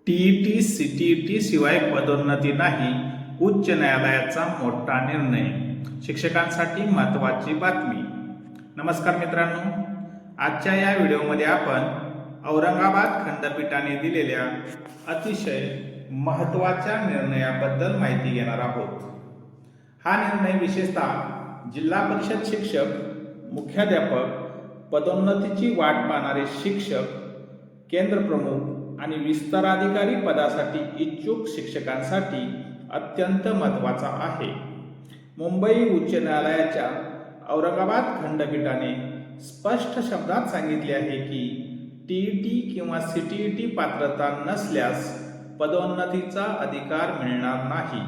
TET CTET शिवाय पदोन्नती नाही, उच्च न्यायालयाचा मोठा निर्णय. शिक्षकांसाठी महत्त्वाची बातमी. नमस्कार मित्रांनो, आजच्या या व्हिडिओमध्ये आपण औरंगाबाद खंडपीठाने दिलेल्या अतिशय महत्त्वाच्या निर्णयाबद्दल माहिती घेणार आहोत. हा निर्णय विशेषतः जिल्हा परिषद शिक्षक, मुख्याध्यापक, पदोन्नतीची वाट पाहणारे शिक्षक, केंद्र प्रमुख आणि विस्ताराधिकारी पदासाठी इच्छुक शिक्षकांसाठी अत्यंत महत्त्वाचा आहे. मुंबई उच्च न्यायालयाच्या औरंगाबाद खंडपीठाने स्पष्ट शब्दात सांगितले आहे की टीईटी किंवा सीटीईटी पात्रता नसल्यास पदोन्नतीचा अधिकार मिळणार नाही.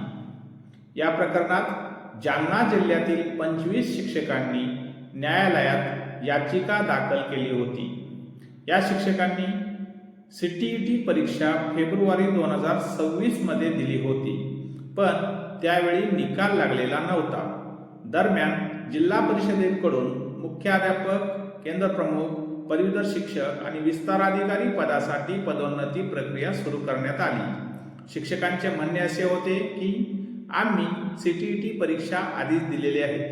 या प्रकरणात जालना जिल्ह्यातील 25 शिक्षकांनी न्यायालयात याचिका दाखल केली होती. या शिक्षकांनी सीटीईटी परीक्षा फेब्रुवारी 2026 मध्ये दिली होती, पण त्यावेळी निकाल लागलेला नव्हता. दरम्यान जिल्हा परिषदेकडून मुख्याध्यापक, केंद्र प्रमुख, पदवीधर शिक्षक आणि विस्ताराधिकारी पदासाठी पदोन्नती प्रक्रिया सुरू करण्यात आली. शिक्षकांचे म्हणणे असे होते की आम्ही सीटीईटी परीक्षा आधीच दिलेली आहे,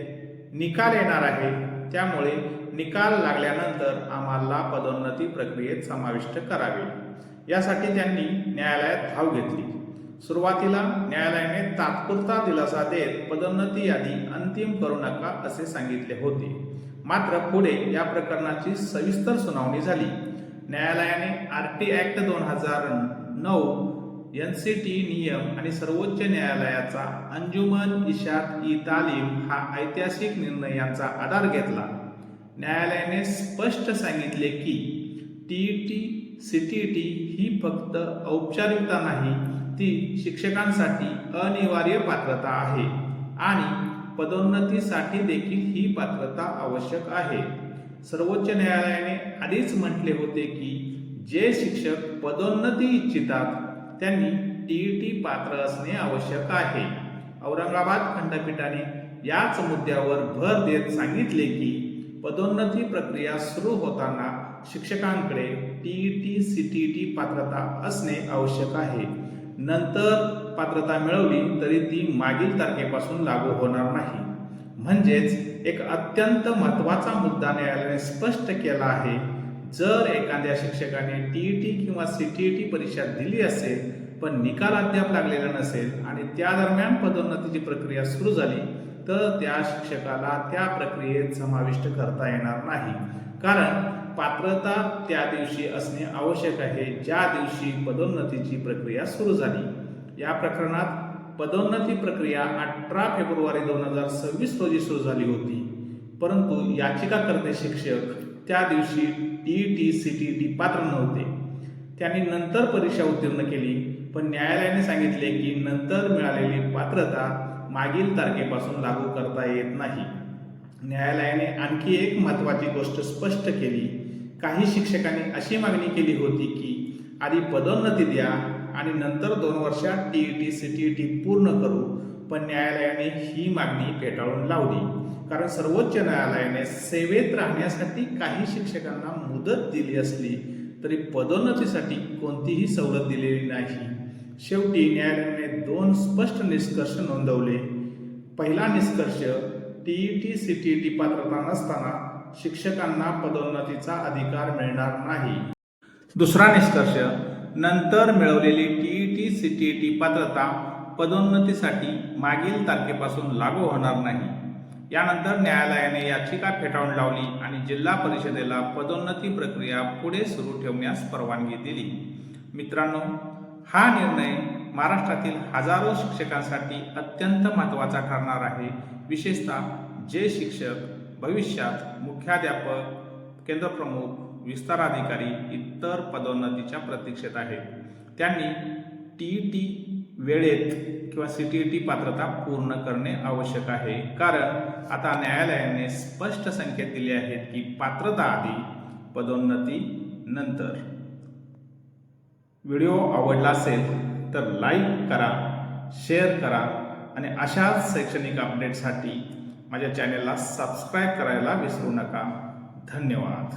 निकाल येणार आहे, त्यामुळे निकाल लागल्यानंतर आम्हाला पदोन्नती प्रक्रियेत समाविष्ट करावे. यासाठी त्यांनी न्यायालयात धाव घेतली. सुरुवातीला न्यायालयाने तात्पुरता दिलासा देत पदोन्नती यादी अंतिम करू नका असे सांगितले होते. मात्र पुढे या प्रकरणाची सविस्तर सुनावणी झाली. न्यायालयाने आरटी ॲक्ट 2009, एनसीटी नियम आणि सर्वोच्च न्यायालयाचा अंजुमन इशात ई तालीम हा ऐतिहासिक निर्णय यांचा आधार घेतला. न्यायालयाने स्पष्ट सांगितले की टीईटी सीटीईटी ही फक्त औपचारिकता नाही, ती शिक्षकांसाठी अनिवार्य पात्रता आहे आणि पदोन्नतीसाठी देखील ही पात्रता आवश्यक आहे. सर्वोच्च न्यायालयाने आधीच म्हटले होते की जे शिक्षक पदोन्नती इच्छितात त्यांनी टीईटी पात्र असणे आवश्यक आहे. औरंगाबाद खंडपीठाने याच मुद्द्यावर भर देत सांगितले की पदोन्नती प्रक्रिया सुरू होताना शिक्षकांकडे टीईटी सीटीईटी पात्रता असणे आवश्यक आहे. नंतर पात्रता मिळवली तरी ती मागील तारखेपासून लागू होणार नाही. म्हणजेच एक अत्यंत महत्त्वाचा मुद्दा न्यायालयाने स्पष्ट केला आहे. जर एखाद्या शिक्षकाने टीईटी किंवा सीटीईटी परीक्षा दिली असेल पण निकाल अद्याप लागलेला नसेल आणि त्या दरम्यान पदोन्नतीची प्रक्रिया सुरू झाली तर त्या शिक्षकाला त्या प्रक्रियेत समाविष्ट करता येणार नाही, कारण पात्रता त्या दिवशी असणे आवश्यक आहे ज्या दिवशी पदोन्नतीची प्रक्रिया सुरू झाली. या प्रकरणात पदोन्नती प्रक्रिया 18 फेब्रुवारी 2026 रोजी सुरू झाली होती, परंतु याचिकाकर्ते शिक्षक त्या दिवशी टीईटी सीटीईटी पात्र नव्हते. त्यांनी नंतर परीक्षा उत्तीर्ण केली, पण न्यायालयाने सांगितले की नंतर मिळालेली पात्रता मागील तारखेपासून लागू करता येत नाही. न्यायालयाने आणखी एक महत्त्वाची गोष्ट स्पष्ट केली. काही शिक्षकांनी अशी मागणी केली होती की आधी पदोन्नती द्या आणि नंतर 2 वर्षात टीईटी सीटीईटी पूर्ण करू, पण न्यायालयाने ही मागणी फेटाळून लावली, कारण सर्वोच्च न्यायालयाने सेवेत राहण्यासाठी काही शिक्षकांना मुदत दिली असली तरी पदोन्नतीसाठी कोणतीही सवलत दिलेली नाही. शेवटी न्यायालयाने 2 स्पष्ट निष्कर्ष नोंदवले. पहिला निष्कर्ष, टीईटी सीटीईटी पात्रता नसताना शिक्षकांना पदोन्नतीचा अधिकार मिळणार नाही. दुसरा निष्कर्ष, नंतर मिळवलेली टीईटी सीटीईटी पात्रता पदोन्नतीसाठी मागील तारखेपासून लागू होणार नाही. यानंतर न्यायालयाने याचिका फेटाळून लावली आणि जिल्हा परिषदेला पदोन्नती प्रक्रिया पुढे सुरू ठेवण्यास परवानगी दिली. मित्रांनो, हा निर्णय महाराष्ट्रातील हजारो शिक्षकांसाठी अत्यंत महत्त्वाचा ठरणार आहे. विशेषतः जे शिक्षक भविष्यात मुख्याध्यापक, केंद्रप्रमुख, विस्ताराधिकारी इतर पदोन्नतीच्या प्रतीक्षेत आहेत. त्यांनी टीईटी वेळेत किंवा सीटीईटी पात्रता पूर्ण करणे आवश्यक आहे, कारण आता न्यायालयाने स्पष्ट संकेत दिले आहेत की पात्रता आधी, पदोन्नती नंतर. व्हिडिओ आवडला असेल तर लाईक करा, शेअर करा आणि अशाच शैक्षणिक अपडेटसाठी माझ्या चॅनेलला सबस्क्राईब करायला विसरू नका. धन्यवाद.